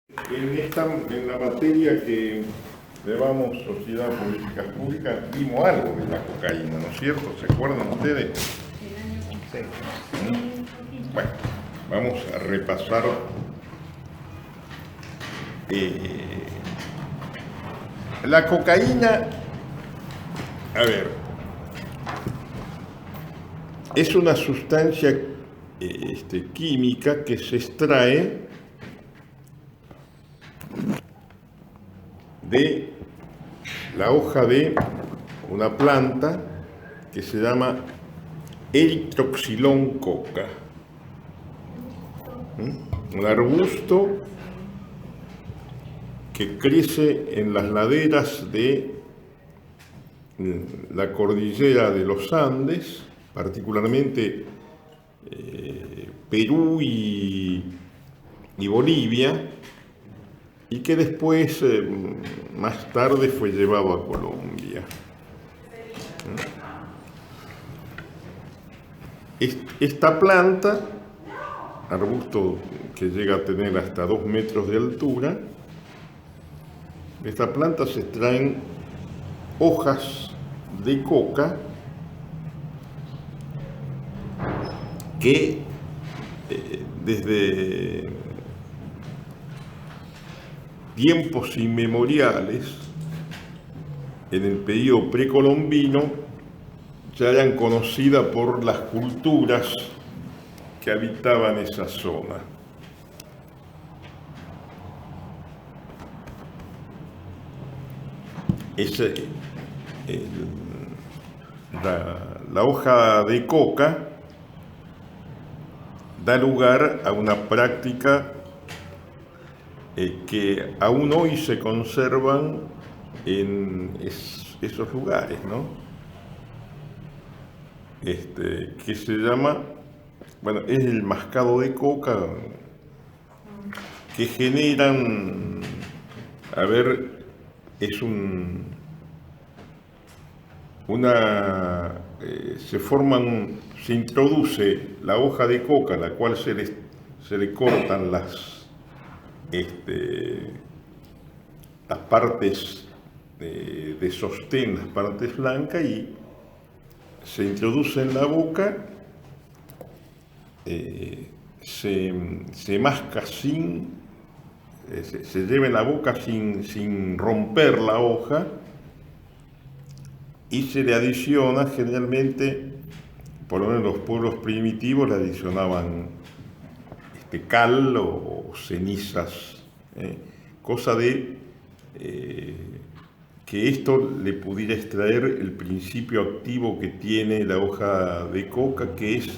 En la materia que llevamos Sociedad Políticas Públicas, vimos algo de la cocaína, ¿no es cierto? ¿Se acuerdan ustedes? Sí. Bueno, vamos a repasar la cocaína. A ver, es una sustancia química que se extrae de la hoja de una planta que se llama Eritroxylon coca. Un arbusto que crece en las laderas de la cordillera de los Andes, particularmente Perú y Bolivia, y que después, más tarde, fue llevado a Colombia. Esta planta, arbusto que llega a tener hasta 2 metros de altura, de esta planta se extraen hojas de coca que desde tiempos inmemoriales, en el periodo precolombino, ya eran conocidas por las culturas que habitaban esa zona. La hoja de coca da lugar a una práctica que aún hoy se conservan en esos lugares, ¿no? Que se llama, bueno, es el mascado de coca, que generan, a ver, es se introduce la hoja de coca, a la cual se le cortan las partes de sostén, las partes blancas, y se introduce en la boca, se masca se lleva en la boca sin romper la hoja, y se le adiciona generalmente, por lo menos los pueblos primitivos le adicionaban cal o cenizas, cosa de que esto le pudiera extraer el principio activo que tiene la hoja de coca, que es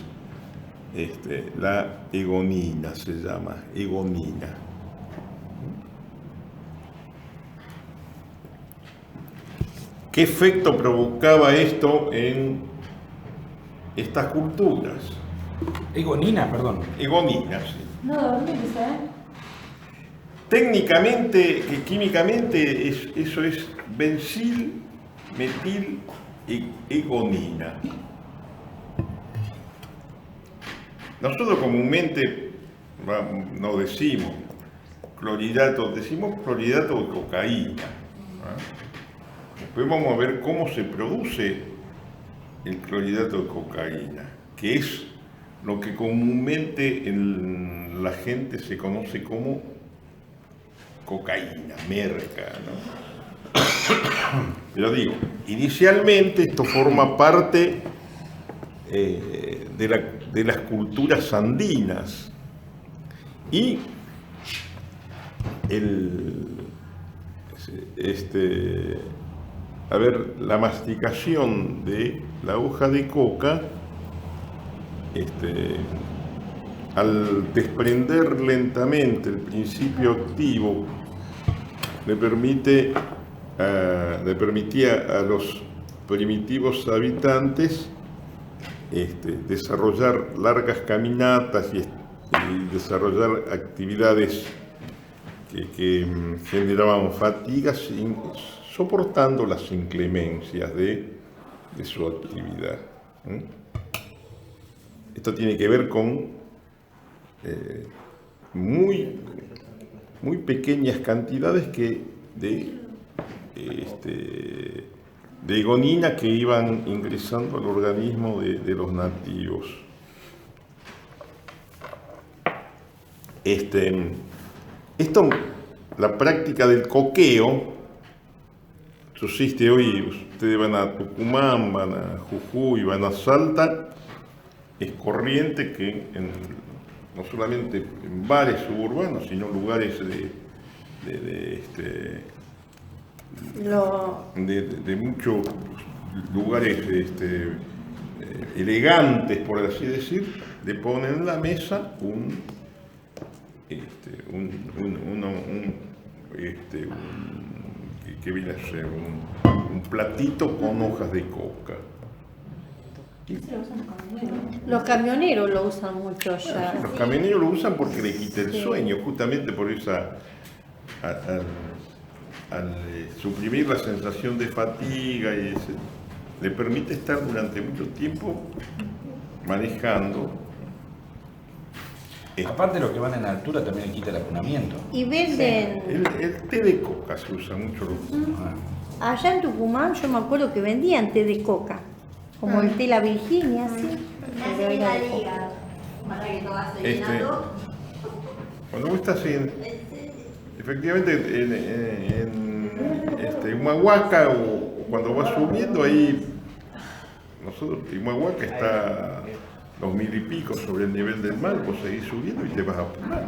la egonina, se llama egonina. ¿Qué efecto provocaba esto en estas culturas? Egonina, perdón. Egonina, sí. No, ¿dónde dice? Técnicamente, químicamente, eso es bencil, metil, egonina. Nosotros comúnmente no decimos clorhidrato, decimos clorhidrato de cocaína. Después vamos a ver cómo se produce el clorhidrato de cocaína, que es lo que comúnmente en la gente se conoce como cocaína, merca, ¿no? Pero digo, inicialmente esto forma parte de las culturas andinas, y la masticación de la hoja de coca, al desprender lentamente el principio activo, le permitía a los primitivos habitantes desarrollar largas caminatas y desarrollar actividades que generaban fatigas, soportando las inclemencias de su actividad. Esto tiene que ver con muy muy pequeñas cantidades de gonina que iban ingresando al organismo de los nativos. La práctica del coqueo subsiste hoy. Ustedes van a Tucumán, van a Jujuy, van a Salta. Es corriente que no solamente en bares suburbanos, sino lugares de muchos lugares elegantes, por así decir, le ponen en la mesa un platito con hojas de coca. Los camioneros lo usan mucho allá. Los camioneros lo usan porque le quita el sueño, justamente por esa, al suprimir la sensación de fatiga le permite estar durante mucho tiempo manejando. Aparte de lo que van en altura, también le quita el apunamiento. Y venden. El té de coca se usa mucho. Allá en Tucumán yo me acuerdo que vendían té de coca. Como el té La Virginia, así. Me hace la liga. Para que todo hace llenado. Cuando vos estás efectivamente en Humahuaca, o cuando vas subiendo ahí, nosotros, Humahuaca está 2000 y pico sobre el nivel del mar, vos seguís subiendo y te vas a apunar.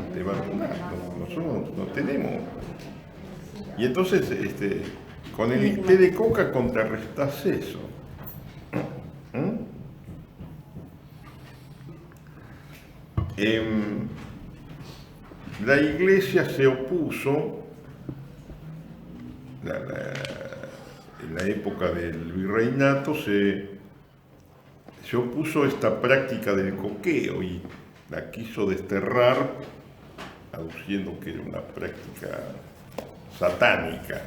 Nosotros no tenemos. Y entonces, con el té de coca contrarrestás eso. La Iglesia se opuso, en la época del virreinato, se opuso a esta práctica del coqueo y la quiso desterrar, aduciendo que era una práctica satánica.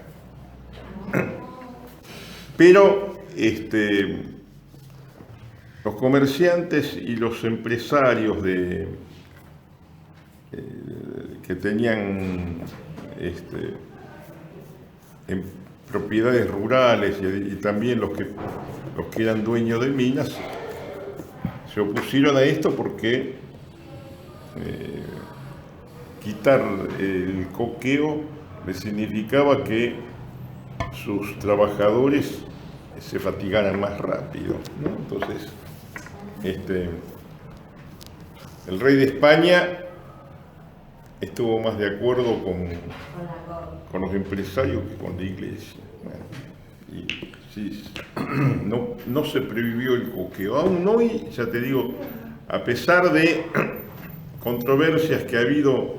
Pero los comerciantes y los empresarios que tenían en propiedades rurales y también los que eran dueños de minas se opusieron a esto porque quitar el coqueo le significaba que sus trabajadores se fatigaran más rápido, ¿no? Entonces, el rey de España estuvo más de acuerdo con los empresarios que con la Iglesia. Bueno, y sí, no se prohibió el coqueo. Aún hoy, ya te digo, a pesar de controversias que ha habido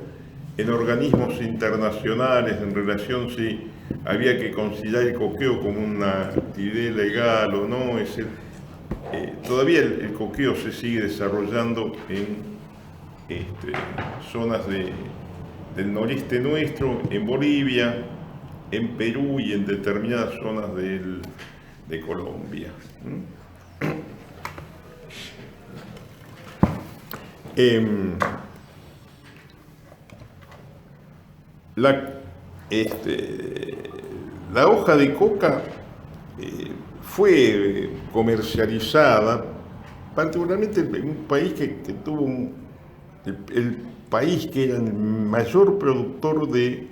en organismos internacionales en relación si había que considerar el coqueo como una actividad legal o no, todavía el coqueo se sigue desarrollando en zonas del noreste nuestro, en Bolivia, en Perú y en determinadas zonas de Colombia. La hoja de coca fue comercializada particularmente en un país que tuvo el país que era el mayor productor de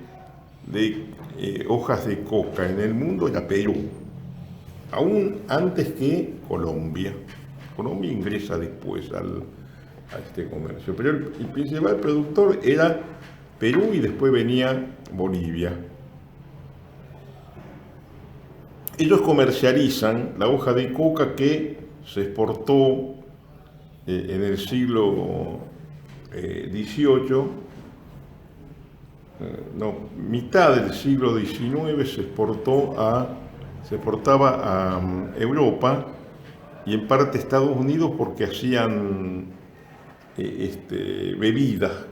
hojas de coca en el mundo era Perú, aún antes que Colombia. Colombia ingresa después a este comercio, pero el principal productor era Perú y después venía Bolivia. Ellos comercializan la hoja de coca que se exportó en el siglo XVIII, mitad del siglo XIX se exportaba a Europa y en parte a Estados Unidos porque hacían bebidas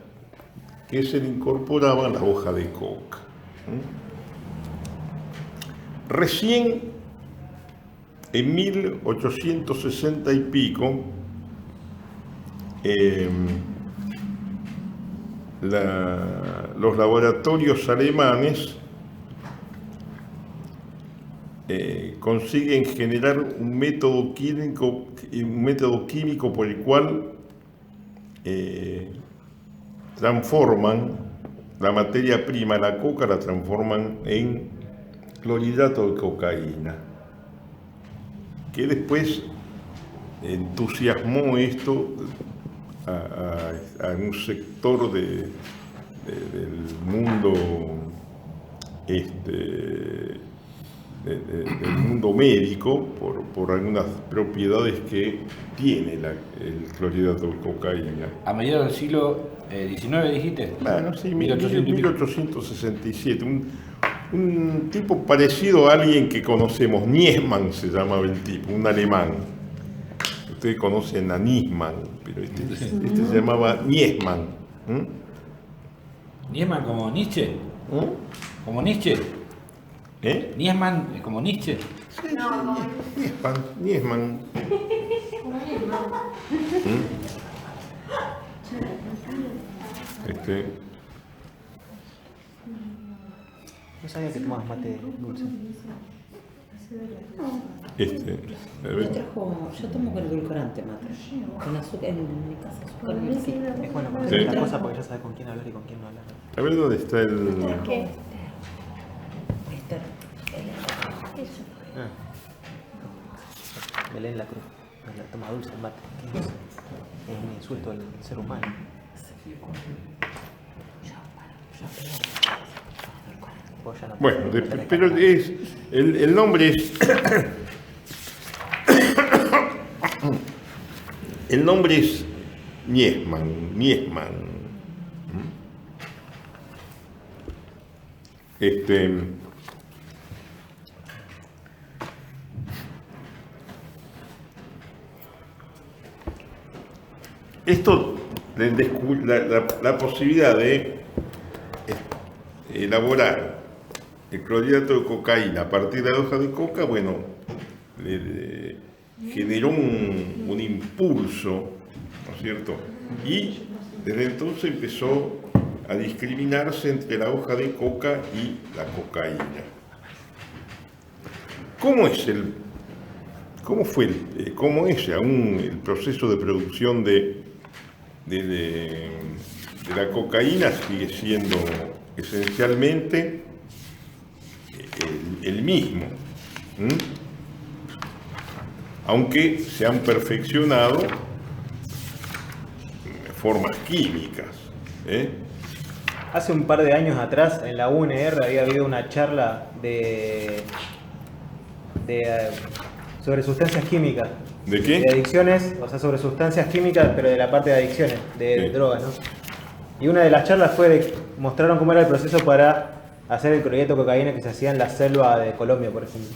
que se le incorporaban la hoja de coca. Recién en 1860 y pico los laboratorios alemanes consiguen generar un método químico por el cual transforman la materia prima, la coca, la transforman en clorhidrato de cocaína, que después entusiasmó esto a un sector del mundo del mundo médico por algunas propiedades que tiene el clorhidrato de cocaína. A mediados del siglo XIX, dijiste. Bueno, sí, 1800 y pico. 1867. Un tipo parecido a alguien que conocemos, Niesmann se llamaba el tipo, un alemán. Ustedes conocen a Nisman, pero este se llamaba Niesmann. ¿Niesmann como Nietzsche? ¿Como Nietzsche? ¿Niesmann es como Nietzsche? Sí, Niesmann. No sabía que tomabas mate dulce. Yo tomo con edulcorante mate. Con azúcar, en mi casa, azúcar sí. Es bueno para Sí. hacer la cosa porque ya sabes con quién hablar y con quién no hablar. A ver dónde está el... ¿Qué? Belén la Cruz. Toma dulce el mate. Es un insulto al ser humano. Vos ya no- Bueno, pero es el nombre es... El nombre es Niesmann. Esto, la posibilidad de elaborar el clorhidrato de cocaína a partir de la hoja de coca, bueno, le generó un impulso, ¿no es cierto? Y desde entonces empezó a discriminarse entre la hoja de coca y la cocaína. ¿Cómo es aún el proceso de producción de la cocaína? Sigue siendo esencialmente el mismo, aunque se han perfeccionado formas químicas. Hace un par de años atrás, en la UNR, había habido una charla sobre sustancias químicas. ¿De qué? De adicciones, o sea, sobre sustancias químicas, pero de la parte de adicciones, de Sí. drogas, ¿no? Y una de las charlas mostraron cómo era el proceso para hacer el clorhidrato de cocaína que se hacía en la selva de Colombia, por ejemplo.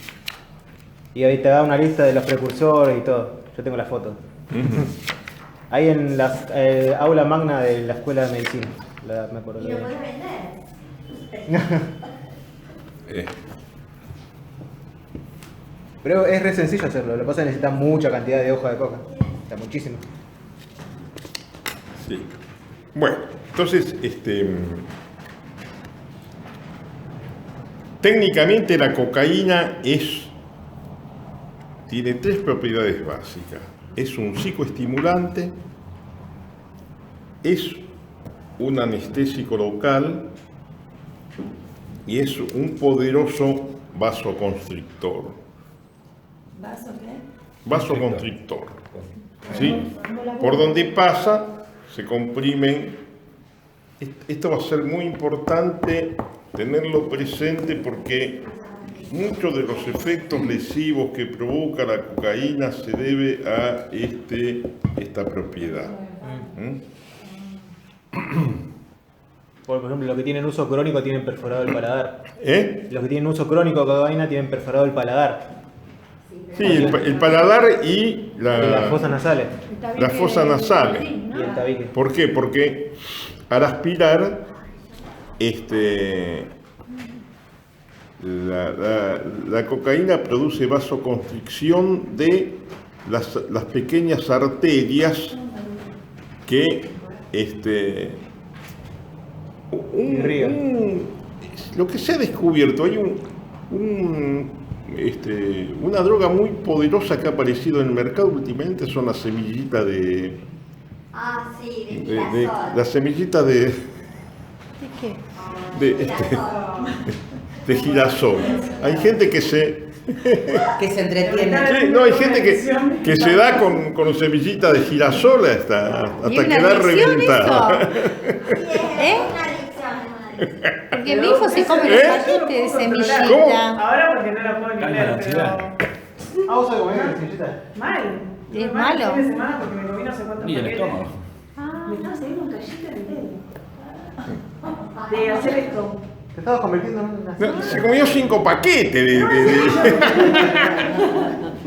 Y ahí te da una lista de los precursores y todo. Yo tengo la foto. Ahí en la aula magna de la escuela de medicina. Me acuerdo. Y lo podés vender. Pero es re sencillo hacerlo. Lo que pasa es que necesitas mucha cantidad de hoja de coca. O sea, muchísimo. Sí. Bueno, entonces, técnicamente la cocaína tiene tres propiedades básicas. Es un psicoestimulante, es un anestésico local y es un poderoso vasoconstrictor. ¿Vaso qué? Vasoconstrictor. ¿Sí? Por donde pasa, se comprimen. Esto va a ser muy importante tenerlo presente porque muchos de los efectos lesivos que provoca la cocaína se debe a esta propiedad. Por ejemplo, los que tienen uso crónico tienen perforado el paladar. ¿Eh? Los que tienen uso crónico de cocaína tienen perforado el paladar. Sí, el paladar y Y las fosas nasales. las fosas nasales. Y el tabique. ¿Por qué? Porque al aspirar, la cocaína produce vasoconstricción de las pequeñas arterias que río. Lo que se ha descubierto, hay una droga muy poderosa que ha aparecido en el mercado últimamente, son las semillitas de Ah, sí, de girasol. las semillitas ¿De qué? de girasol. Hay gente que se Que se entretiene. sí, no, hay gente que se da con semillitas de girasol hasta ¿Y una quedar adicción reventada. eso? ¿Eh? Una adicción. Porque mi hijo se come los paquetes de semillita. ¿Cómo? Ahora porque no la puedo ni Calma leer, la ansiedad. pero... Ah, vos sabés comer la semillita. Mal. ¿Es Mal malo? el fin de semana porque me comí no sé cuántos Y el paquetes. estómago. Me estaba saliendo un gallito entero. De hacer esto. Te estabas convirtiendo en una... No, se comió 5 paquetes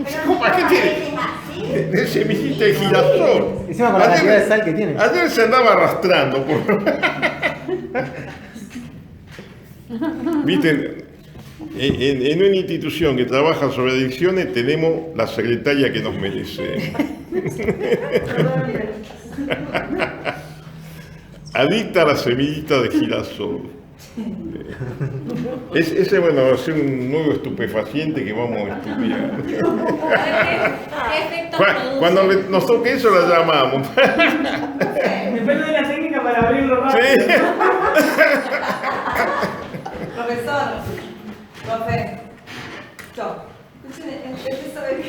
cinco paquetes de semillita de girasol. Encima con la cantidad de sal que tiene. Ayer se andaba arrastrando Viste, en una institución que trabaja sobre adicciones tenemos la secretaria que nos merece. Adicta a la semillita de girasol. Ese, bueno, va a ser un nuevo estupefaciente que vamos a estudiar. ¿Qué efecto Cuando nos toque eso la llamamos. Depende de la técnica para abrirlo rápido. Sí. Profesor, profe, yo. Usted sabe que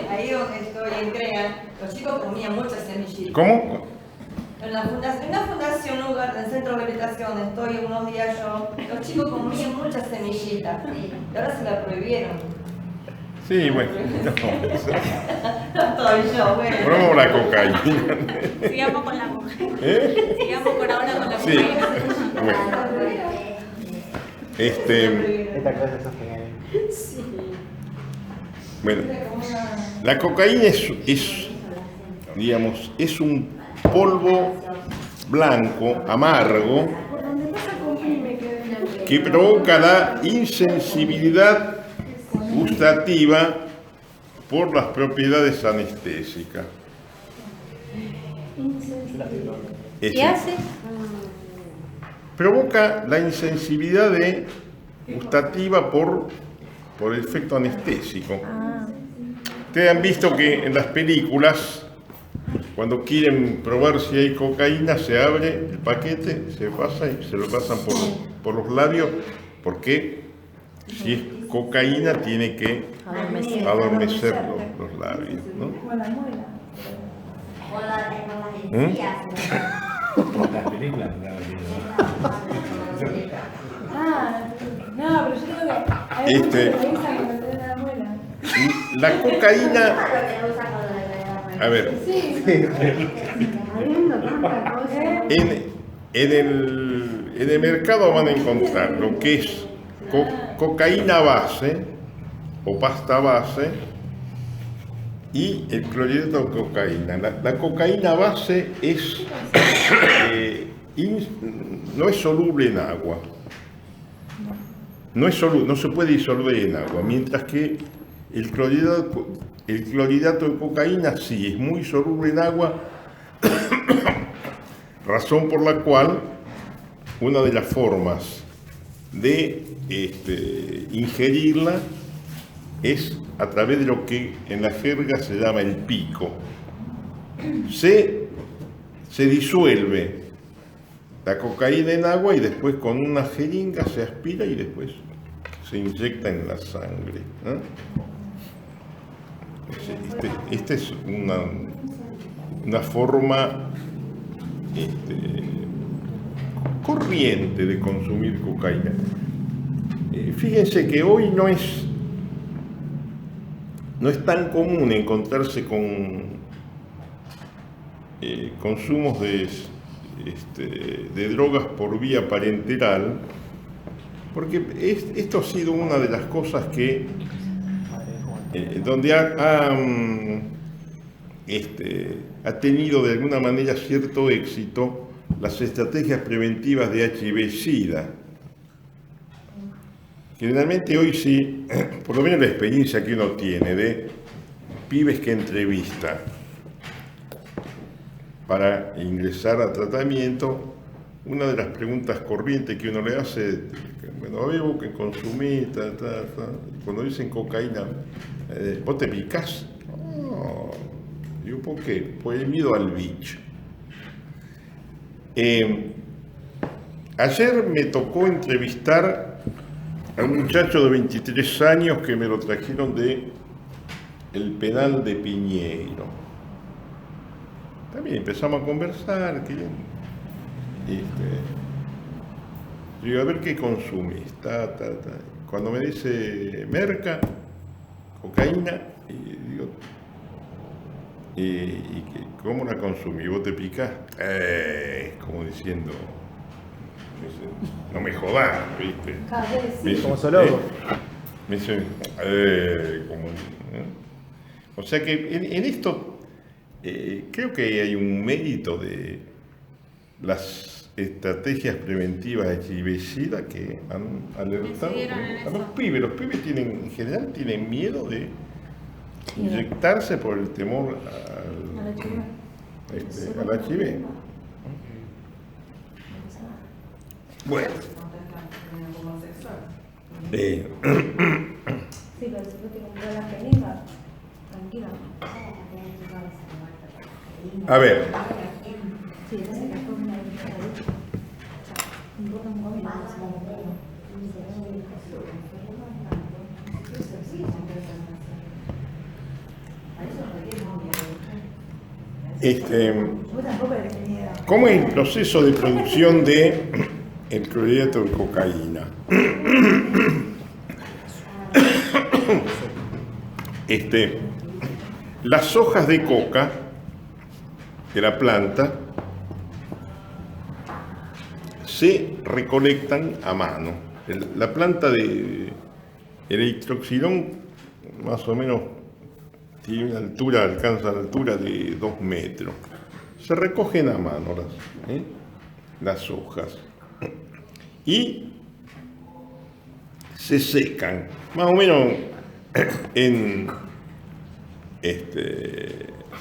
ahí donde estoy en CREA, los chicos comían muchas semillitas. ¿Cómo? En una fundación, un lugar, en el centro de rehabilitación, estoy unos días yo, los chicos comían muchas semillitas. Y ahora se la prohibieron. Sí, bueno. No estoy yo, bueno. Probamos la cocaína. Sigamos con la mujer. ¿Eh? Sigamos por ahora con la Sí. mujer. Bueno. Esta clase sos genial. Bueno, la cocaína digamos, es un polvo blanco, amargo, que provoca la insensibilidad gustativa por las propiedades anestésicas. ¿Qué hace? Provoca la insensibilidad gustativa por el efecto anestésico. Ustedes han visto que en las películas, cuando quieren probar si hay cocaína, se abre el paquete, se pasa y se lo pasan por los labios, porque si es cocaína tiene que adormecer los labios, ¿no? Con las encías. Las películas. No, pero yo creo que hay muchos que lo usan cuando te da la muela. La cocaína, a ver, Habiendo tanta cosa. en el mercado van a encontrar lo que es cocaína base o pasta base y el clorhidrato de cocaína. La cocaína base no es soluble en agua. No se puede disolver en agua, mientras que el clorhidrato de cocaína sí es muy soluble en agua, razón por la cual una de las formas de ingerirla es a través de lo que en la jerga se llama el pico. Se disuelve la cocaína en agua y después con una jeringa se aspira y después se inyecta en la sangre, ¿no? Esta es una forma corriente de consumir cocaína. Fíjense que hoy no es tan común encontrarse con consumos de drogas por vía parenteral, porque esto ha sido una de las cosas que donde ha tenido de alguna manera cierto éxito las estrategias preventivas de HIV-Sida. Generalmente hoy sí, por lo menos la experiencia que uno tiene de pibes que entrevista para ingresar a tratamiento, una de las preguntas corrientes que uno le hace, bueno, a ver vos que consumís, cuando dicen cocaína, ¿vos te picás? No. Digo, ¿por qué? Pues el miedo al bicho. Ayer me tocó entrevistar a un muchacho de 23 años que me lo trajeron de el penal de Piñeiro. También empezamos a conversar, digo, a ver qué consumís, Cuando me dice merca, cocaína, y digo, ¿cómo la consumís? ¿Vos te picás? Como diciendo, no me jodás, ¿viste? Me dice, Como Soloco. me dice, o sea que en esto creo que hay un mérito de las estrategias preventivas de HIV-Sida que han alertado a los pibes. Los pibes en general tienen miedo de inyectarse por el temor al HIV. Bueno. Sí, pero si vos te compras la jeringa, tranquila. A ver, Sí, esa se cayó una vez. ¿cómo es el proceso de producción de el clorhidrato de cocaína? Las hojas de coca de la planta se recolectan a mano. La planta de eritroxilón más o menos tiene una altura, alcanza la altura de 2 metros. Se recogen a mano las hojas y se secan, más o menos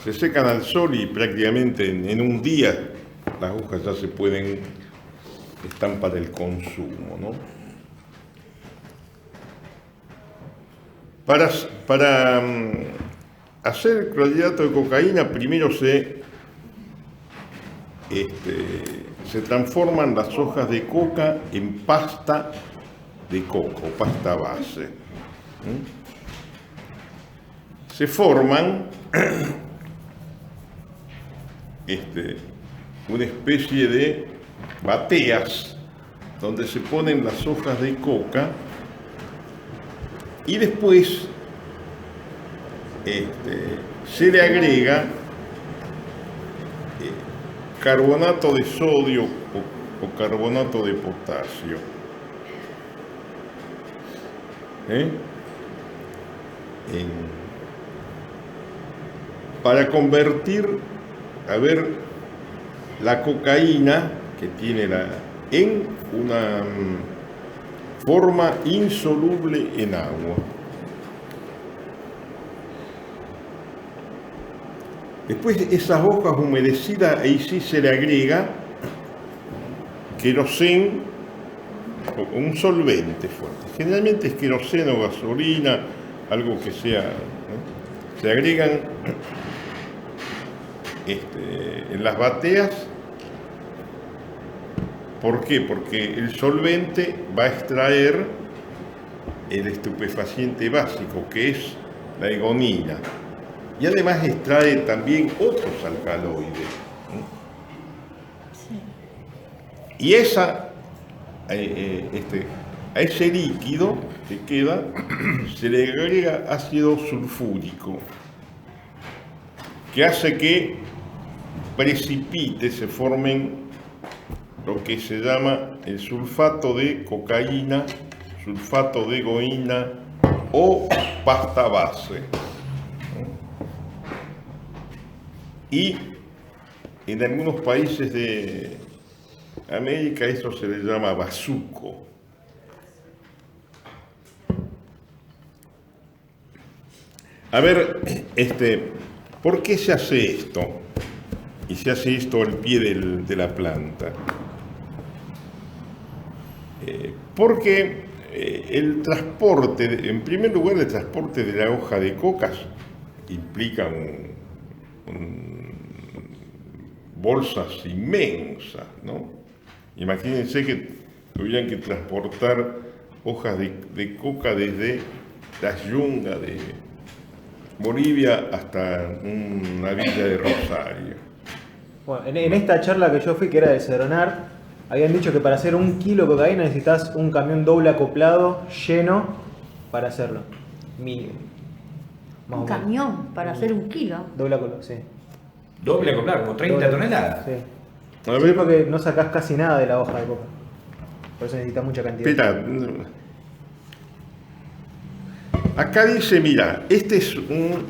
se secan al sol y prácticamente en un día las hojas ya están para el consumo, ¿no? Para hacer clorhidrato de cocaína, primero se transforman las hojas de coca en pasta de coco, pasta base. Se forman una especie de bateas donde se ponen las hojas de coca y después se le agrega carbonato de sodio o carbonato de potasio. Para convertir, la cocaína que tiene en una forma insoluble en agua. Después esas hojas humedecidas, ahí sí se le agrega queroseno o un solvente fuerte. Generalmente es queroseno, gasolina, algo que sea, ¿no? Se agregan en las bateas. ¿Por qué? Porque el solvente va a extraer el estupefaciente básico, que es la egonina. Y además extrae también otros alcaloides. Y a ese líquido que queda se le agrega ácido sulfúrico, que hace que precipite, se formen lo que se llama el sulfato de cocaína, sulfato de egoína o pasta base. Y en algunos países de América eso se le llama bazuco. A ver, ¿por qué se hace esto? Y se hace esto al pie de la planta. Porque el transporte, en primer lugar, el transporte de la hoja de coca implica bolsas inmensas, ¿no? Imagínense que tuvieran que transportar hojas de coca desde la Yunga de Bolivia hasta una villa de Rosario. Bueno, en esta charla que yo fui, que era de Cedronar, habían dicho que para hacer 1 kilo de cocaína necesitas un camión doble acoplado lleno para hacerlo. Más Un o menos. camión para hacer 1 kilo. Doble acoplado, sí. Doble acoplado, como 30 Doble. toneladas. Sí. A Sí, ver, porque no sacás casi nada de la hoja de coca. Por eso necesitas mucha cantidad. espera. Acá dice, mira, este es un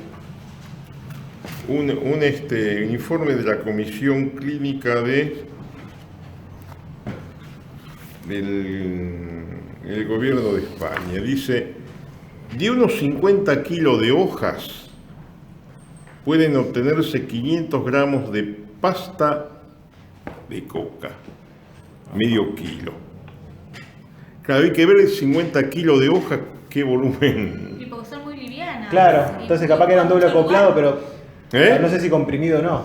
informe de la Comisión Clínica del Gobierno de España. Dice, de unos 50 kilos de hojas pueden obtenerse 500 gramos de pasta de coca, medio kilo. Claro, hay que ver 50 kilos de hojas, qué volumen. Y porque son muy livianas. Claro, entonces capaz que era un doble acoplado, pero no sé si comprimido o no.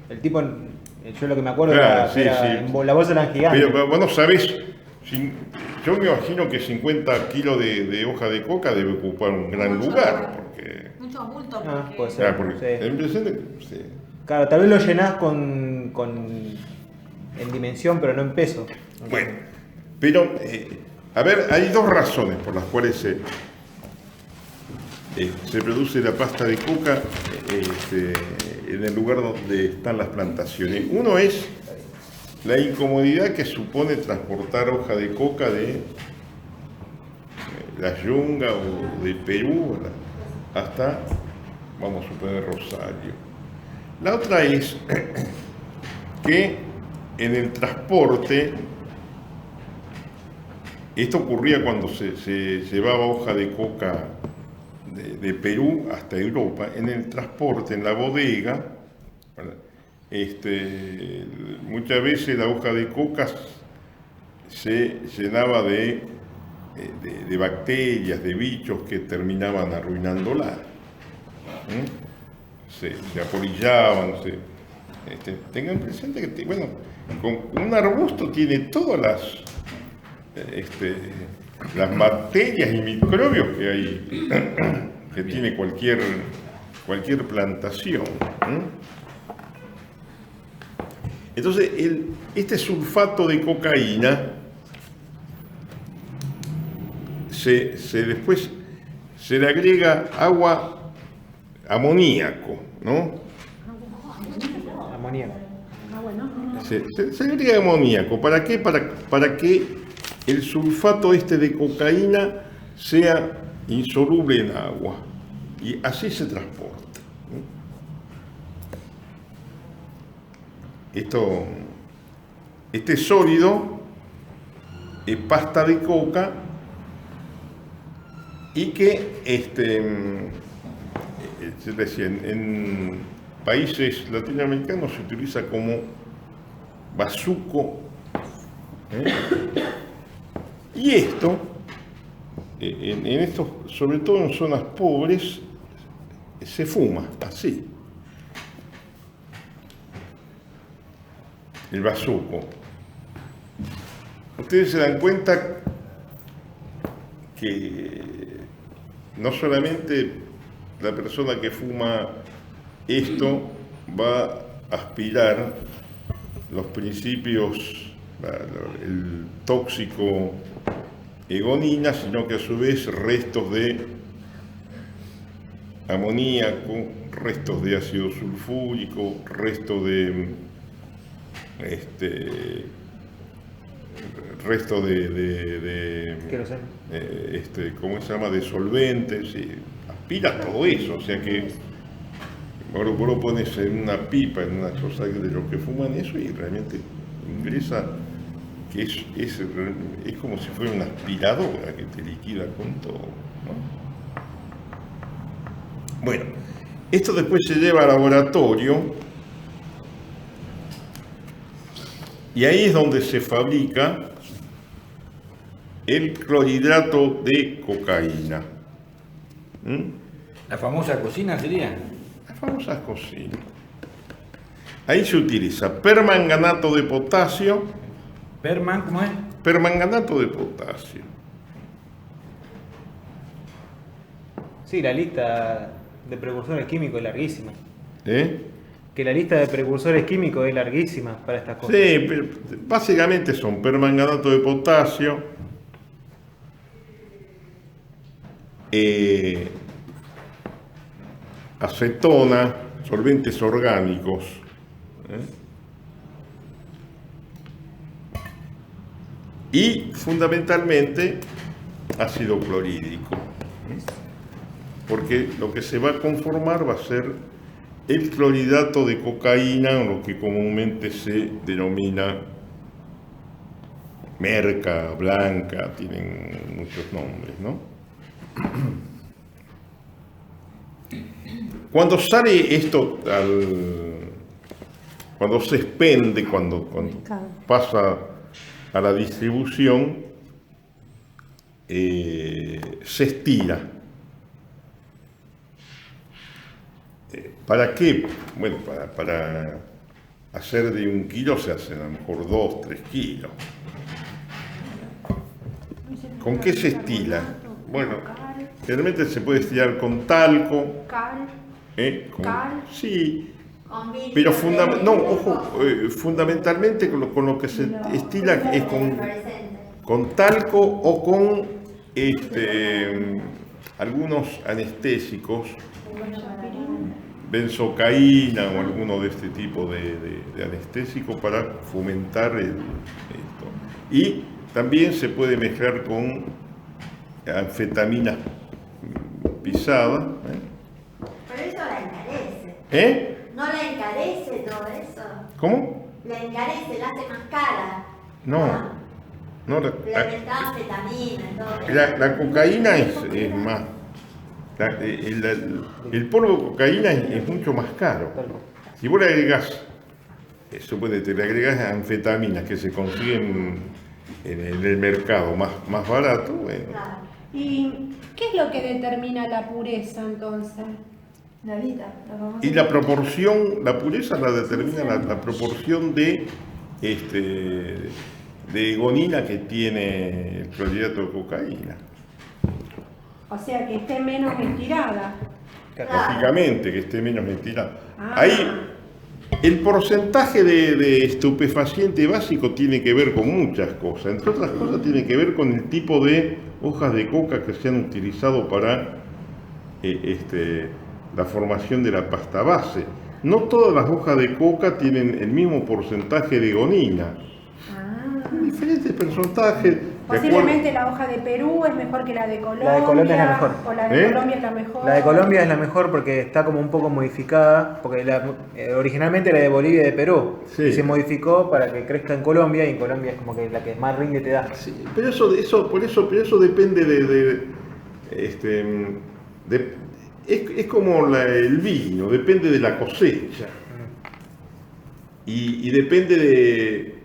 El tipo, yo lo que me acuerdo Claro, era sí. la bolsa eran gigantes. Pero vos no sabés, yo me imagino que 50 kilos de hoja de coca debe ocupar un gran lugar, porque... Mucho bulto. Ah, Porque... puede ser. Porque Sí. la impresión de que, sí. Claro, tal vez lo llenás en dimensión, pero no en peso. Bueno, pero, a ver, hay dos razones por las cuales se produce la pasta de coca en el lugar donde están las plantaciones. Uno es la incomodidad que supone transportar hoja de coca de la Yunga o de Perú hasta, vamos a suponer, Rosario. La otra es que en el transporte, esto ocurría cuando se llevaba hoja de coca de Perú hasta Europa, en el transporte, en la bodega, ¿verdad? Muchas veces la hoja de coca se llenaba de bacterias, de bichos que terminaban arruinándola. Se apolillaban, tengan presente que, bueno, con un arbusto tiene todas las bacterias y microbios que hay, que tiene cualquier plantación. Entonces, este sulfato de cocaína después se le agrega agua, amoníaco, ¿no? Amoníaco. Se le agrega amoníaco. ¿Para qué? Para que el sulfato de cocaína sea insoluble en agua. Y así se transporta. Este sólido es pasta de coca y que en países latinoamericanos se utiliza como bazuco. Y esto, sobre todo en zonas pobres, se fuma así. El bazuco. Ustedes se dan cuenta que no solamente la persona que fuma esto va a aspirar los principios, el tóxico egonina, sino que a su vez restos de amoníaco, restos de ácido sulfúrico, restos de ¿cómo se llama? De solventes, y aspira todo eso, o sea que vos lo pones en una pipa, en una cosa de los que fuman eso y realmente ingresa, que es como si fuera una aspiradora que te liquida con todo, ¿no? Bueno, esto después se lleva al laboratorio y ahí es donde se fabrica el clorhidrato de cocaína. La famosa cocina sería. Las famosas cocinas. Ahí se utiliza permanganato de potasio. ¿Cómo es? Permanganato de potasio. Sí, la lista de precursores químicos es larguísima. ¿Eh? Que la lista de precursores químicos es larguísima para estas cosas. Sí, pero básicamente son permanganato de potasio, acetona, solventes orgánicos, y fundamentalmente ácido clorhídrico, porque lo que se va a conformar va a ser el clorhidrato de cocaína, o lo que comúnmente se denomina merca, blanca, tienen muchos nombres, ¿no? Cuando sale esto, cuando se expende, cuando pasa a la distribución, se estira. ¿Para qué? Bueno, para hacer de 1 kilo se hacen a lo mejor 2, 3 kilos. ¿Con qué se estila? Bueno, generalmente se puede estilar con talco. Cal. Cal. Sí, Con vidrio, pero fundamentalmente con lo que se estila es con talco o con algunos anestésicos, benzocaína o alguno de este tipo de anestésico para fomentar esto. Y también se puede mezclar con anfetaminas pisadas. Pero eso la encarece. ¿No la encarece todo eso? ¿Cómo? La encarece, la hace más cara. No. Le meten anfetamina y todo eso. La cocaína es más. El polvo de cocaína es mucho más caro. Si vos le agregás, te le agregás anfetaminas que se consiguen en el mercado más barato, bueno. Claro. ¿Y qué es lo que determina la pureza entonces? La vida, la famosa Y la proporción, la pureza la determina la proporción de gonina que tiene el clorhidrato de cocaína. O sea, que esté menos estirada. Lógicamente, que esté menos estirado. Ah. Ahí, el porcentaje de estupefaciente básico tiene que ver con muchas cosas. Entre otras cosas, tiene que ver con el tipo de hojas de coca que se han utilizado para la formación de la pasta base. No todas las hojas de coca tienen el mismo porcentaje de gonina. Diferentes porcentajes. Posiblemente la hoja de Perú es mejor que la de Colombia. La de Colombia es la mejor. O la de Colombia es la mejor. La de Colombia es la mejor porque está como un poco modificada, porque originalmente era de Bolivia y de Perú. Sí. Y se modificó para que crezca en Colombia, y en Colombia es como que la que más rinde te da. Sí, pero eso depende es como el vino, depende de la cosecha. Y depende de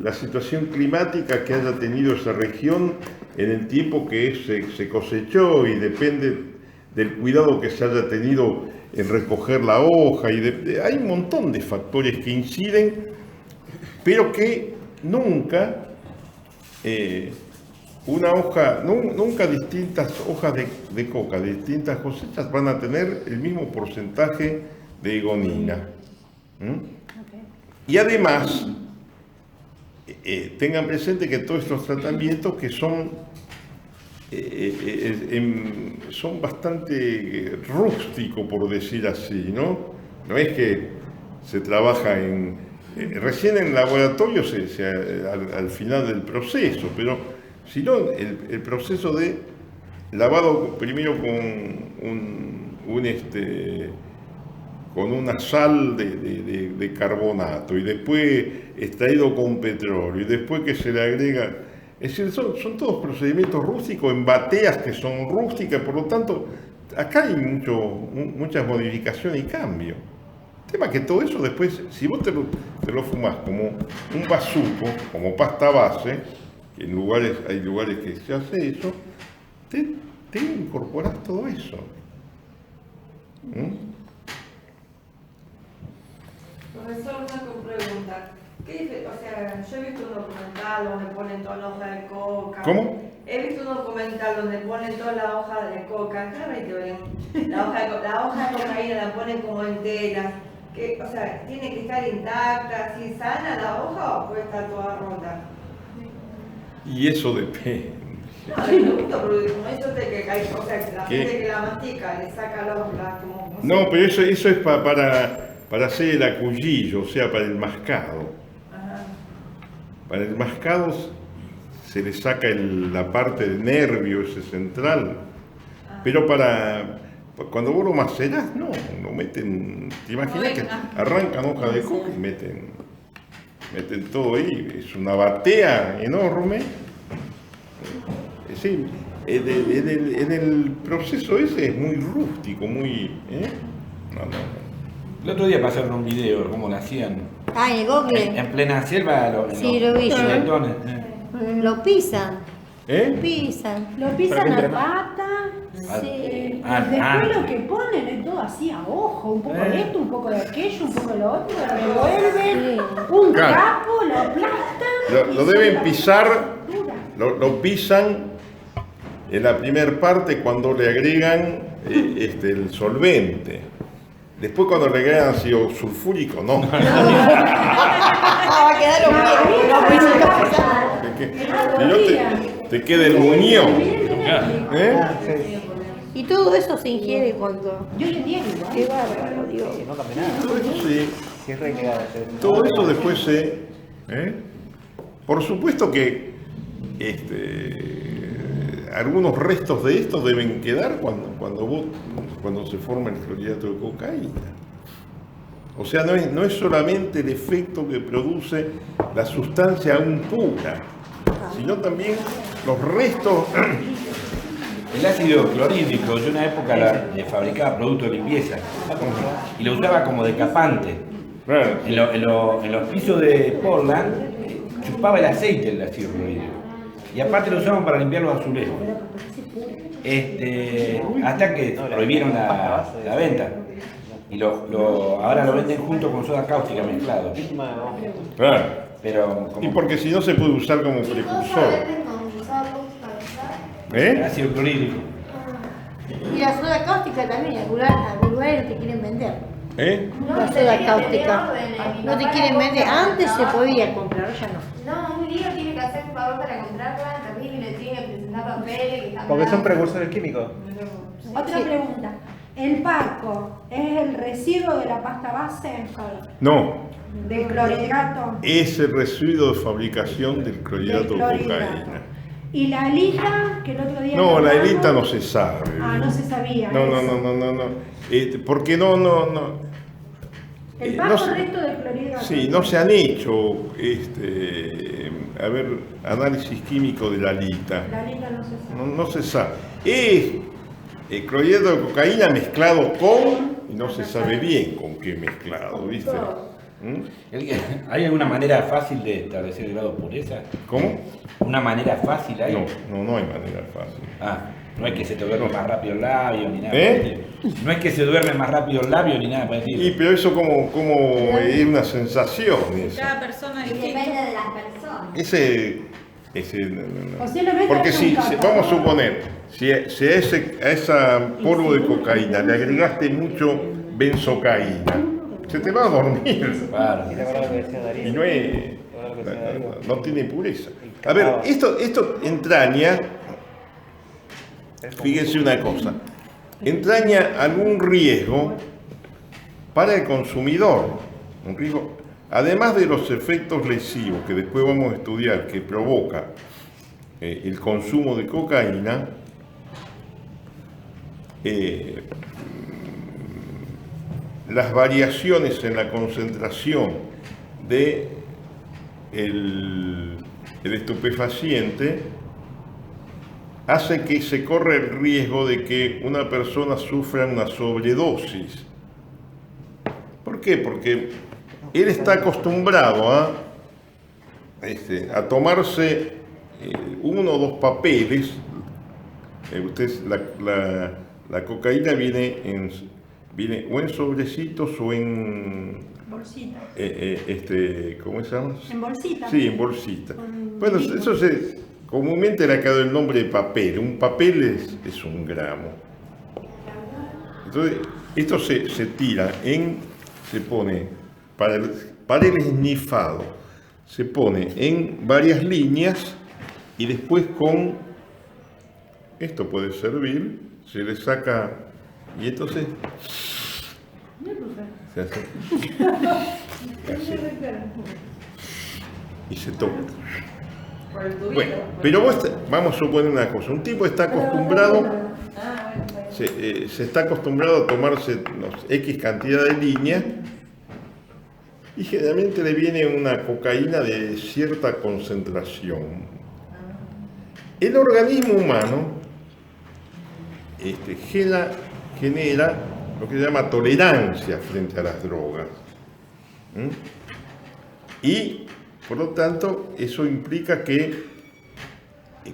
la situación climática que haya tenido esa región en el tiempo que se cosechó, y depende del cuidado que se haya tenido en recoger la hoja, hay un montón de factores que inciden, pero que nunca nunca distintas hojas de coca, de distintas cosechas van a tener el mismo porcentaje de gonina. Y además, tengan presente que todos estos tratamientos que son bastante rústicos, por decir así, ¿no? No es que se trabaja recién en laboratorio al final del proceso, pero sino el proceso de lavado primero con una sal de carbonato, y después extraído con petróleo, y después que se le agrega. Es decir, son todos procedimientos rústicos, en bateas que son rústicas, por lo tanto, acá hay muchas modificaciones y cambios. El tema es que todo eso después, si vos te lo fumás como un bazuco, como pasta base, hay lugares que se hace eso, te incorporas todo eso. Profesor, una pregunta. O sea, yo he visto un documental donde ponen toda la hoja de coca. ¿Cómo? He visto un documental donde ponen toda la hoja de coca. Claramente ven. La hoja de cocaína la ponen como enteras. O sea, ¿tiene que estar intacta, así sana la hoja o puede estar toda rota? Y eso depende. No, le pregunto, porque como eso de que hay, o sea, la gente que la mastica le saca la hoja como... No, pero eso es para hacer el acullillo, o sea, para el mascado. Ajá. Para el mascado se le saca la parte del nervio ese central, pero cuando vos lo macerás, no, lo meten, te imaginas que arrancan hoja de coca y meten todo ahí, es una batea enorme. Sí, en el proceso ese es muy rústico, muy... No. El otro día pasaron un video de cómo lo hacían. Ah, en el Google. En plena selva, Sí, lo vi yo. pimentones. Lo pisan. ¿Eh? Pisan. Lo pisan a pata. Sí. Después lo que ponen es todo así a ojo, un poco de esto, un poco de aquello, un poco de lo otro, lo revuelven, un Claro. trapo, lo aplastan. Lo deben pisar, lo pisan en la primera parte cuando le agregan el solvente. Después cuando le agregan ácido sulfúrico, no. Va a quedar Te queda el muñón. Y todo eso se ingiere cuando... Yo le digo igual. Qué bárbaro, Dios. Que no cambia nada. Todo eso sí. Si es re que hacer eso. Todo eso después por supuesto que algunos restos de esto deben quedar cuando se forma el clorhidrato de cocaína. O sea, no es solamente el efecto que produce la sustancia aún pura, sino también los restos. El ácido clorhídrico, yo en una época fabricaba productos de limpieza y lo usaba como decapante. Claro. En los pisos de Portland chupaba el aceite del ácido clorhídrico. Y aparte lo usaban para limpiar los azulejos. Hasta que prohibieron la venta. Y ahora lo venden junto con soda cáustica mezclado. Claro. Pero Y porque si no se puede usar como precursor. ácido clorhídrico. Y la soda cáustica también, algunos lugares te quieren vender. La soda cáustica. No te quieren vender. Antes se podía comprar, ya no. No, un lío tiene que hacer un favor para comprarla, también le tiene que presentar papeles. Que están Porque son mal. precursores químicos. Otra pregunta. ¿El parco es el residuo de la pasta base No, del clorhidrato? es el residuo de fabricación del clorhidrato de cocaína. ¿Y la alita que el otro día... No, la hablamos? elita no se sabe. Ah, no se sabía. No. Porque no. El no bajo se- resto del clorhidrato. Sí, no se han hecho análisis químico de la alita. La alita no se sabe. No se sabe. Es el clorhidrato de cocaína mezclado con, y no se sabe bien con qué mezclado, ¿viste? ¿Hay alguna manera fácil de establecer el grado de pureza? ¿Cómo? ¿Una manera fácil hay? No hay manera fácil. No es que se te duerme más rápido el labio ni nada. ¿Eh? por el estilo. No es que se duerme más rápido el labio ni nada por el estilo. Y pero eso como es una sensación. Cada persona Y distinta. depende de las personas. Ese Posiblemente porque haya si, un caso. vamos a suponer, si a esa polvo de cocaína le agregaste mucho benzocaína, se te va a dormir. Claro. ¿Te acuerdas lo que decía Darío? Y no es, ¿Te acuerdas lo que decía Darío? no tiene pureza. A ver, esto entraña, fíjense una cosa, entraña algún riesgo para el consumidor, un riesgo, además de los efectos lesivos que después vamos a estudiar que provoca el consumo de cocaína, las variaciones en la concentración de el estupefaciente hace que se corra el riesgo de que una persona sufra una sobredosis. ¿Por qué? Porque él está acostumbrado a tomarse uno o dos papeles. La cocaína viene o en sobrecitos o en Bolsita. ¿Cómo se llama? En bolsita. Sí, en bolsita. Bueno, eso comúnmente le ha quedado el nombre de papel. Un papel es 1 gramo. Entonces, esto se tira se pone para el esnifado, se pone en varias líneas y después esto puede servir, se le saca y entonces se hace así, y se toca. Bueno, pero vamos a suponer una cosa, un tipo está acostumbrado, se está acostumbrado a tomarse X cantidad de líneas y generalmente le viene una cocaína de cierta concentración. El organismo humano genera lo que se llama tolerancia frente a las drogas. Y, por lo tanto, eso implica que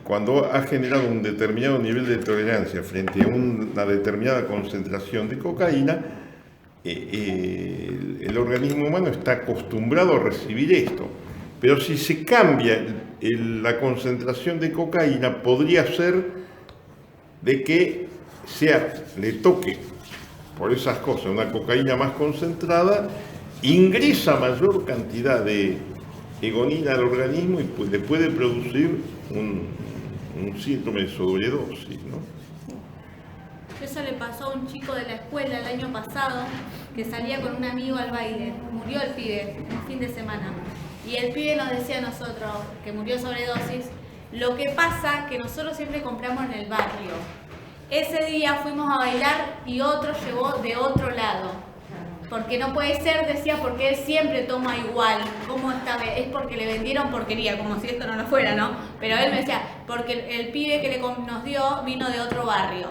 cuando ha generado un determinado nivel de tolerancia frente a una determinada concentración de cocaína, el organismo humano está acostumbrado a recibir esto. Pero si se cambia la concentración de cocaína, podría ser de que le toque por esas cosas una cocaína más concentrada, ingresa mayor cantidad de egonina al organismo y le puede producir un síndrome de sobredosis, ¿no? Eso le pasó a un chico de la escuela el año pasado que salía con un amigo al baile. Murió el pibe un fin de semana. Y el pibe nos decía a nosotros que murió sobredosis. Lo que pasa que nosotros siempre compramos en el barrio. Ese día fuimos a bailar y otro llevó de otro lado. Porque no puede ser, decía, porque él siempre toma igual. ¿Cómo esta vez? Es porque le vendieron porquería, como si esto no lo fuera, ¿no? Pero él me decía, porque el pibe que nos dio vino de otro barrio.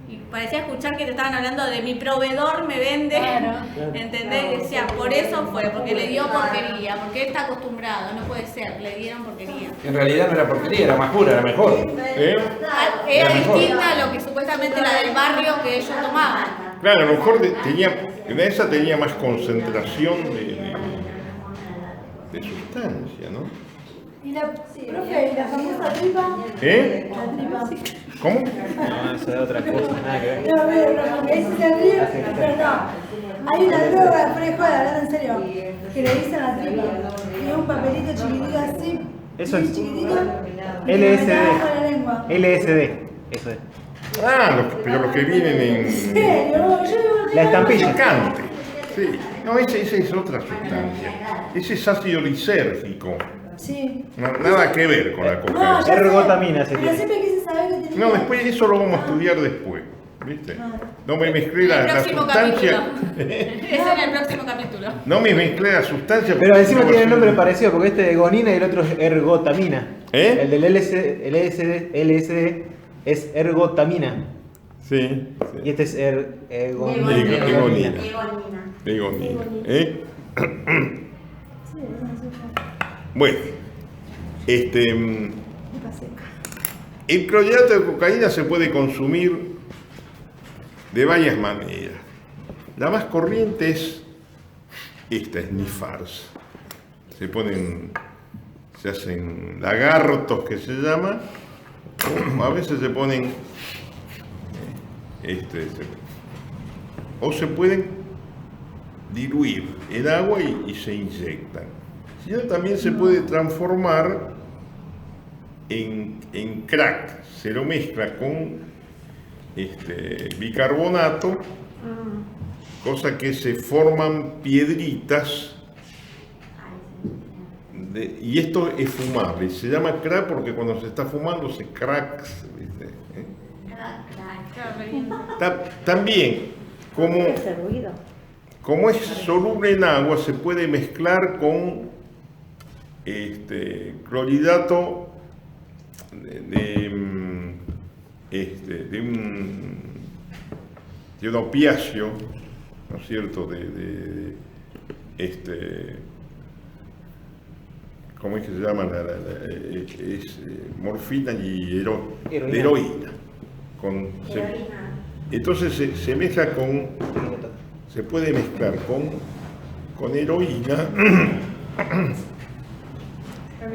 Y parecía escuchar que te estaban hablando de mi proveedor me vende, claro. ¿Entendés? Y decía, por eso fue, porque le dio porquería, porque él está acostumbrado, no puede ser, le dieron porquería. En realidad no era porquería, era más pura, era mejor. Era distinta a lo que supuestamente la del barrio que ellos tomaban. Claro, a lo mejor esa tenía más concentración de sustancia, ¿no? Y profe, la famosa tripa. La tripa. ¿Cómo? No, eso es otra cosa, nada que ver. No, pero ese se ríe, pero no. Hay una droga, fuera de joda, hablando en serio, que le dicen la tripa. Y es un papelito chiquitito así. Eso es chiquitito. LSD. LSD, eso es. Pero los que vienen en... ¿En serio? La estampilla. Picante. Sí. No, esa es otra sustancia. Ese es ácido lisérgico. Sí. Nada que ver con la cocaína. No, ergotamina se pero tiene. siempre quise saber que tenía... No, después eso lo vamos a estudiar después. ¿Viste? No me mezclé la sustancia. Eso en el próximo capítulo. No me mezclé la sustancia. Pero encima tiene el nombre parecido, porque este es gonina y el otro es ergotamina. El del LSD es ergotamina. Sí. Y este es egonina. Egonina. Bueno, el clorhidrato de cocaína se puede consumir de varias maneras. La más corriente es esnifarse. Se hacen lagartos, que se llama, o a veces se ponen, o se pueden diluir en agua y se inyectan. Sino también se puede transformar en crack. Se lo mezcla con bicarbonato, cosa que se forman piedritas. Y esto es fumable. Se llama crack porque cuando se está fumando se cracks. ¿Viste? También, como es soluble en agua, se puede mezclar con clorhidrato de un opiáceo, ¿no es cierto? ¿cómo es que se llama? Es morfina y heroína. Entonces se mezcla se puede mezclar con heroína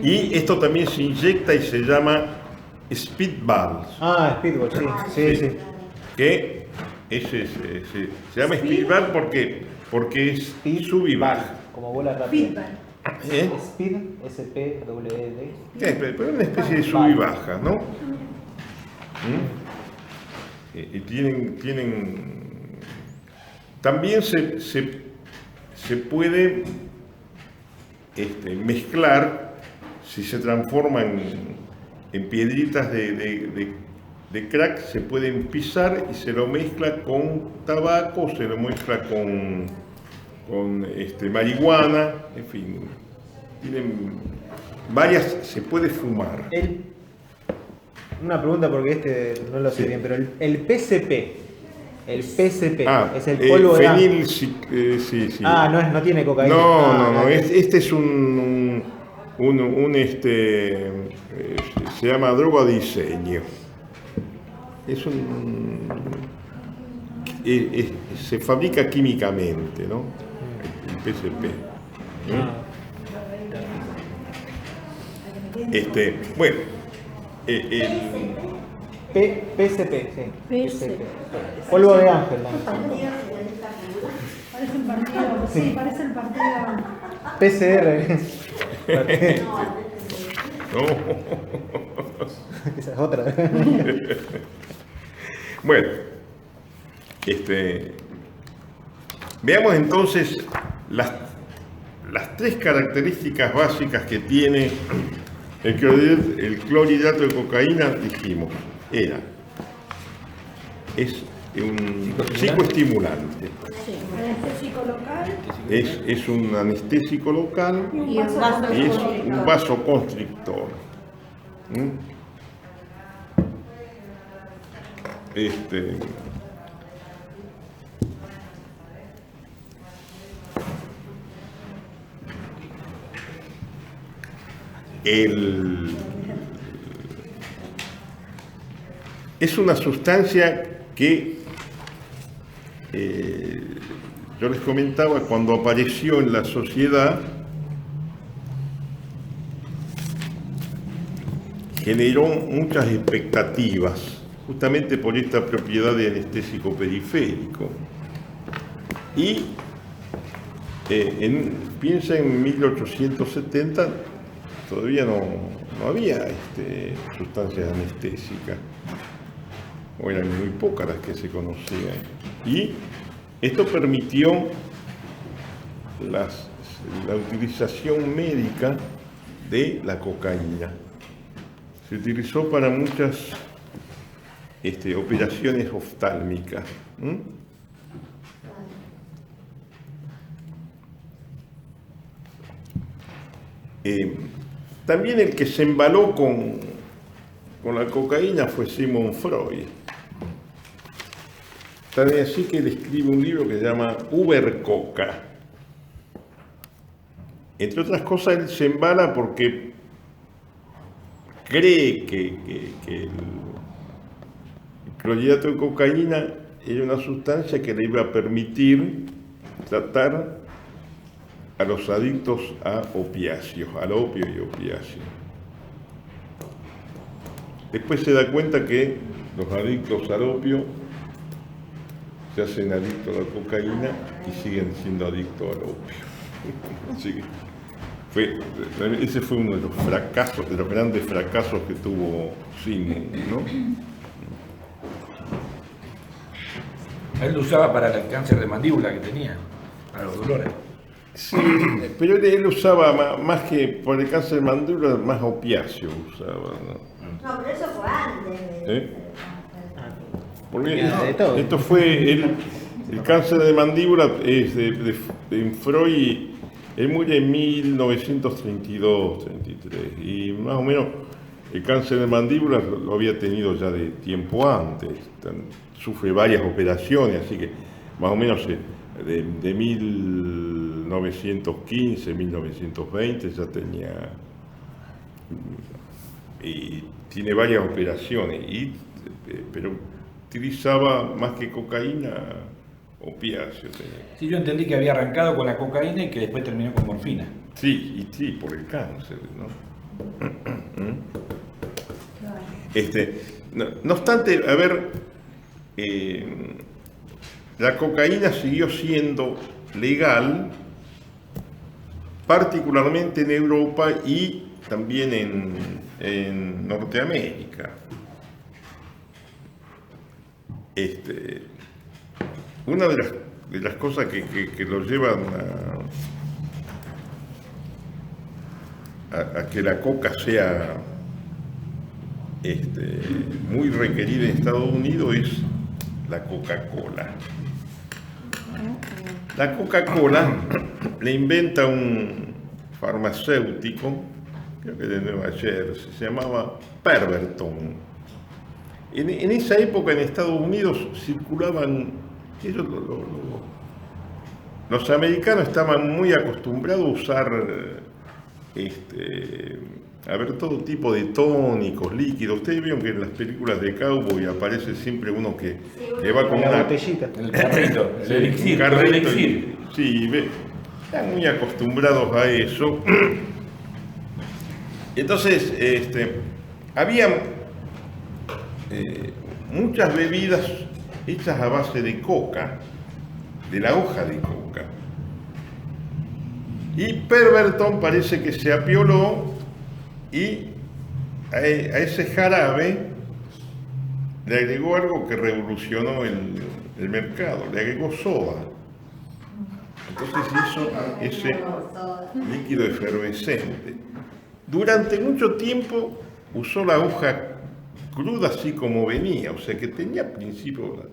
y esto también se inyecta y se llama speedball. Ah, speedball, sí. Que se llama speedball porque es sub y baja. Como bola rápida. Speed, S-P-W-E-D. Pero es una especie de sub y baja, ¿no? Y tienen también se puede mezclar si se transforman en piedritas de crack, se pueden pisar y se lo mezcla con tabaco, se lo mezcla con marihuana, en fin, tienen varias, se puede fumar. Una pregunta porque no lo sé bien, pero el PCP, es el polvo de fenil, sí. No tiene cocaína. No, este es se llama droga de diseño. Se fabrica químicamente, ¿no? El PCP. Bueno, PCP, sí. PCP. Polvo de ángel, ¿no? Parece un partido, sí, parece el partido. PCR. No. Esa es otra. Bueno, veamos entonces las tres características básicas que tiene el clorhidrato de cocaína. Dijimos, es un psicoestimulante, Anestésico local. es un anestésico local y es un vasoconstrictor. Es una sustancia que yo les comentaba, cuando apareció en la sociedad, generó muchas expectativas, justamente por esta propiedad de anestésico periférico. Y piensa en 1870, todavía no había sustancias anestésicas, o eran muy pocas las que se conocían. Y esto permitió la utilización médica de la cocaína. Se utilizó para muchas operaciones oftálmicas. También el que se embaló con la cocaína fue Sigmund Freud. También así que él escribe un libro que se llama Ubercoca. Entre otras cosas, él se embala porque cree que el clorhidrato de cocaína era una sustancia que le iba a permitir tratar a los adictos a opiáceos, al opio y opiáceos. Después se da cuenta que los adictos al opio se hacen adictos a la cocaína y siguen siendo adictos al opio. Así que ese fue uno de los fracasos, de los grandes fracasos que tuvo Sigmund, ¿no? Él lo usaba para el cáncer de mandíbula que tenía, para los dolores. Sí, pero él usaba más que por el cáncer de mandíbula, más opiáceo usaba, ¿no? No, pero eso fue antes. Porque esto fue el cáncer de mandíbula es de Freud. Él muere en 1932, 33, y más o menos el cáncer de mandíbula lo había tenido ya de tiempo antes. Sufre varias operaciones, así que más o menos de 1915, 1920 ya tenía y tiene varias operaciones, pero utilizaba más que cocaína, opiáceos. Sí, yo entendí que había arrancado con la cocaína y que después terminó con morfina. Sí, y sí, por el cáncer, ¿no? No obstante, a ver, la cocaína siguió siendo legal, particularmente en Europa y también en Norteamérica. Una de las cosas que lo llevan a que la coca sea muy requerida en Estados Unidos es la Coca-Cola. La Coca-Cola le inventa un farmacéutico, creo que de Nueva Jersey, se llamaba Pemberton. En esa época en Estados Unidos circulaban, los americanos estaban muy acostumbrados a usar a ver todo tipo de tónicos, líquidos. Ustedes vieron que en las películas de cowboy aparece siempre uno que va con una botellita, el carrito, el elixir, carrito, el elixir. Sí, están muy acostumbrados a eso. Entonces, había muchas bebidas hechas a base de coca, de la hoja de coca. Y Pemberton parece que se apioló y a ese jarabe le agregó algo que revolucionó el mercado, le agregó soda. Entonces hizo ese líquido efervescente. Durante mucho tiempo usó la hoja cruda así como venía, o sea que tenía principio.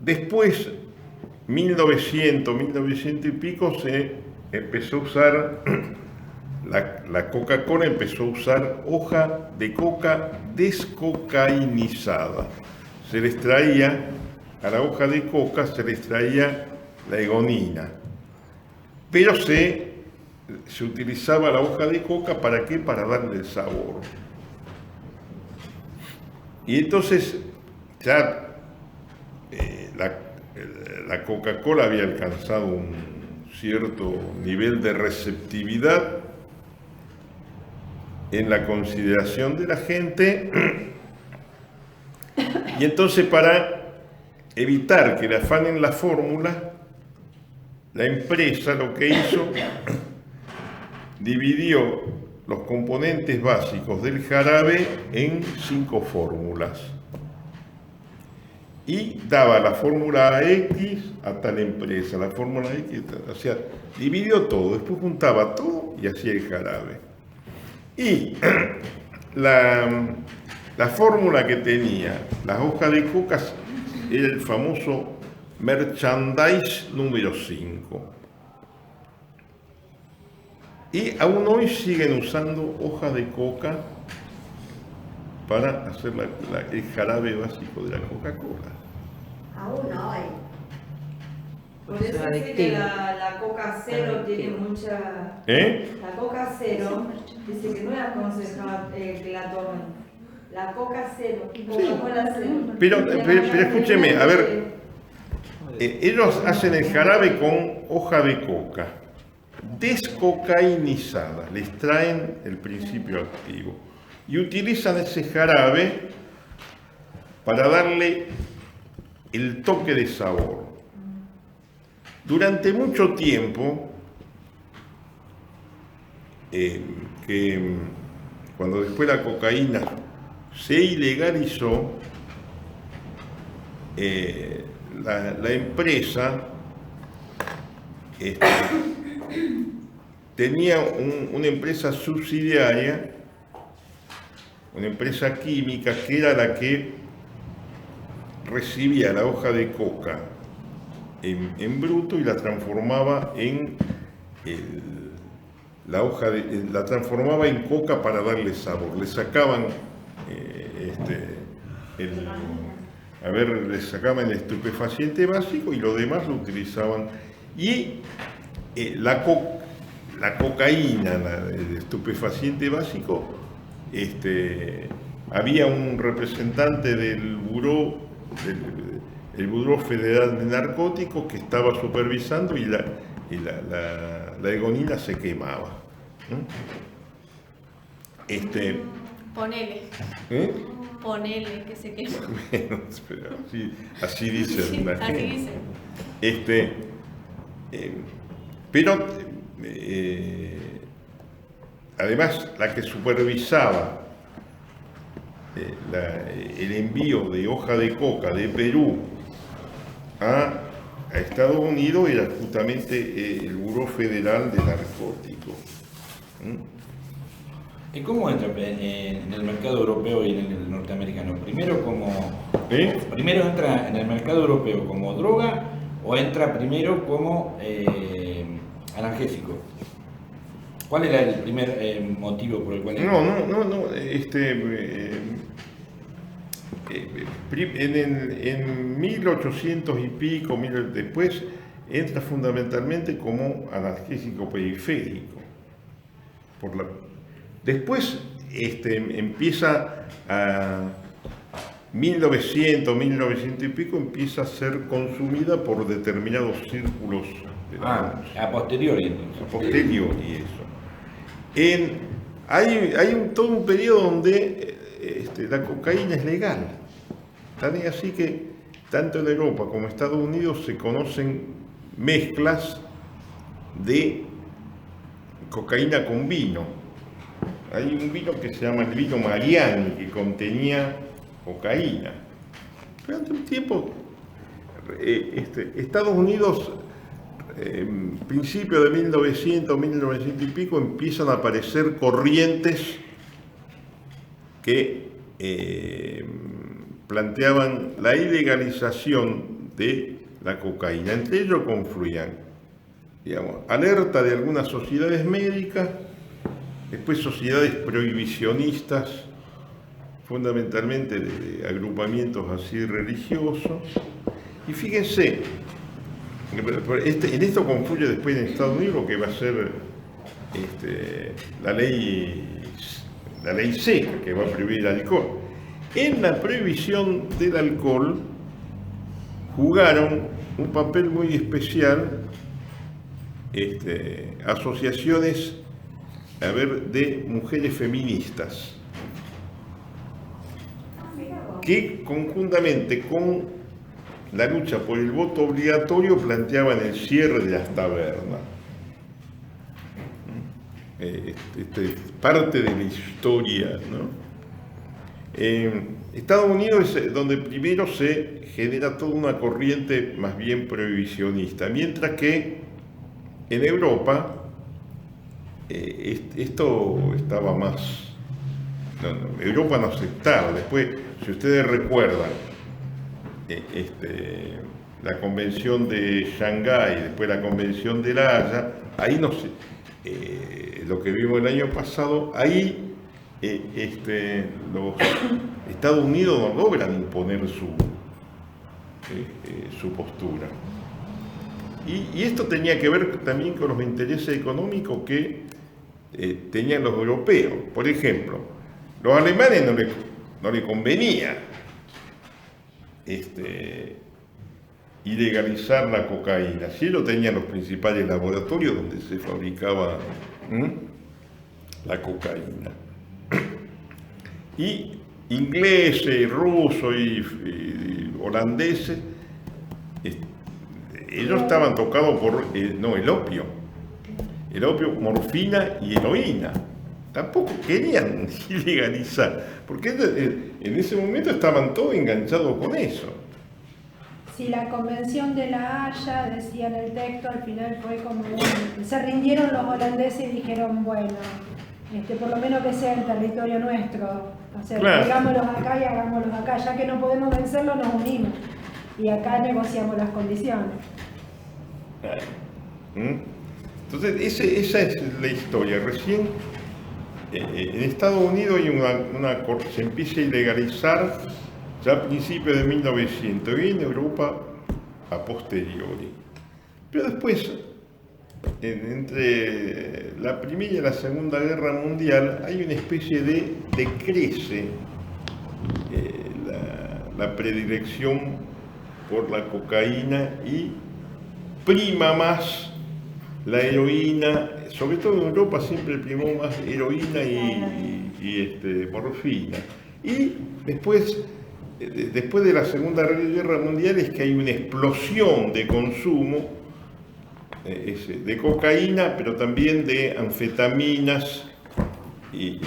Después, 1900 y pico, se empezó a usar, la Coca-Cola empezó a usar hoja de coca descocainizada. Se les traía, a la hoja de coca se les traía la egonina, pero se utilizaba la hoja de coca, ¿para qué? Para darle el sabor. Y entonces ya la Coca-Cola había alcanzado un cierto nivel de receptividad en la consideración de la gente, y entonces para evitar que le afanen la fórmula, la empresa lo que hizo, dividió los componentes básicos del jarabe en 5 fórmulas y daba la fórmula X a tal empresa, la fórmula X, o sea, dividió todo, después juntaba todo y hacía el jarabe. Y la fórmula que tenía las hojas de coca era el famoso merchandise número 5. Y aún hoy siguen usando hojas de coca para hacer el jarabe básico de la Coca-Cola. Aún hoy. Por eso dice que la Coca Cero tiene mucha... La Coca Cero dice que no es aconsejable que la tomen. La Coca Cero, Coca-Cola Cero. Pero escúcheme, a ver, ellos hacen el jarabe con hoja de coca descocainizada, les traen el principio activo y utilizan ese jarabe para darle el toque de sabor. Durante mucho tiempo, cuando después la cocaína se ilegalizó, la empresa tenía una empresa subsidiaria, una empresa química que era la que recibía la hoja de coca en bruto y la transformaba en la transformaba en coca para darle sabor. Le sacaban le sacaban el estupefaciente básico y lo demás lo utilizaban. Y la cocaína, el estupefaciente básico, había un representante del el Buró Federal de Narcóticos que estaba supervisando y la heroína se quemaba. Ponele. Ponele que se quema. Bueno, pero así dice la gente. Así dice. Pero además la que supervisaba el envío de hoja de coca de Perú a Estados Unidos era justamente el Buró Federal de Narcóticos. ¿Y cómo entra en el mercado europeo y en el norteamericano? ¿Primero entra en el mercado europeo como droga o entra primero como analgésico? ¿Cuál era el primer motivo por el cual entra? No. En 1800 y pico, después, entra fundamentalmente como analgésico periférico. Después empieza a 1900 y pico, empieza a ser consumida por determinados círculos. A posteriori entonces. A posteriori eso. Hay todo un periodo donde la cocaína es legal. Tan es así que tanto en Europa como en Estados Unidos se conocen mezclas de cocaína con vino. Hay un vino que se llama el vino Mariani, que contenía cocaína. Durante un tiempo, Estados Unidos, principio de 1900 y pico, empiezan a aparecer corrientes que planteaban la ilegalización de la cocaína. Entre ellos confluían, alerta de algunas sociedades médicas, después sociedades prohibicionistas, fundamentalmente de agrupamientos así religiosos. Y fíjense, en esto confluye después en Estados Unidos lo que va a ser la ley seca, que va a prohibir el alcohol. En la prohibición del alcohol jugaron un papel muy especial asociaciones de mujeres feministas que conjuntamente con la lucha por el voto obligatorio planteaban el cierre de las tabernas. Parte de la historia, ¿no? Estados Unidos es donde primero se genera toda una corriente más bien prohibicionista, mientras que en Europa esto estaba más... Europa no aceptaba. Después, si ustedes recuerdan, la convención de Shanghái, después la convención de La Haya, ahí no sé, lo que vimos el año pasado, ahí los Estados Unidos no logran imponer su postura. Y esto tenía que ver también con los intereses económicos que tenían los europeos. Por ejemplo, los alemanes no le convenía ilegalizar la cocaína. Si ellos tenían los principales laboratorios donde se fabricaba la cocaína. Y ingleses, rusos y holandeses, ellos estaban tocados por el opio, morfina y heroína. Tampoco querían ilegalizar, porque en ese momento estaban todos enganchados con eso. Si la convención de La Haya, decía en el texto, al final fue como, se rindieron los holandeses y dijeron, bueno, por lo menos que sea el territorio nuestro, o sea, claro, hagámoslos acá y hagámoslos acá, ya que no podemos vencerlos, nos unimos y acá negociamos las condiciones. Entonces, esa es la historia. Recién en Estados Unidos hay se empieza a ilegalizar ya a principios de 1900 y en Europa a posteriori. Pero después entre la Primera y la Segunda Guerra Mundial hay una especie de decrece la predilección por la cocaína y prima más la heroína, sobre todo en Europa siempre primó más heroína y morfina. Y después de la Segunda Guerra Mundial es que hay una explosión de consumo de cocaína, pero también de anfetaminas y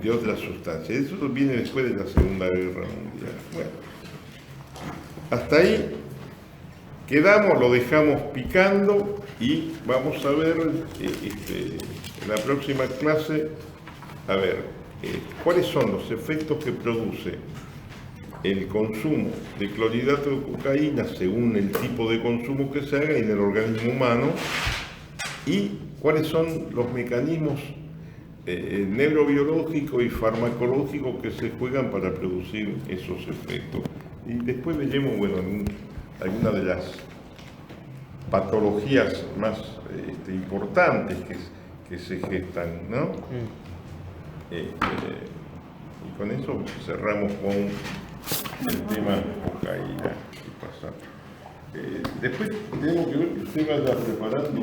de otras sustancias. Eso viene después de la Segunda Guerra Mundial. Bueno, hasta ahí quedamos, lo dejamos picando y vamos a ver en la próxima clase, a ver, cuáles son los efectos que produce el consumo de clorhidrato de cocaína según el tipo de consumo que se haga en el organismo humano y cuáles son los mecanismos neurobiológicos y farmacológicos que se juegan para producir esos efectos. Y después veremos, bueno, algunas de las patologías más importantes que se gestan, ¿no? Y con eso cerramos con el tema cocaína. ¿Qué pasa? Después tenemos que ver que usted vaya preparando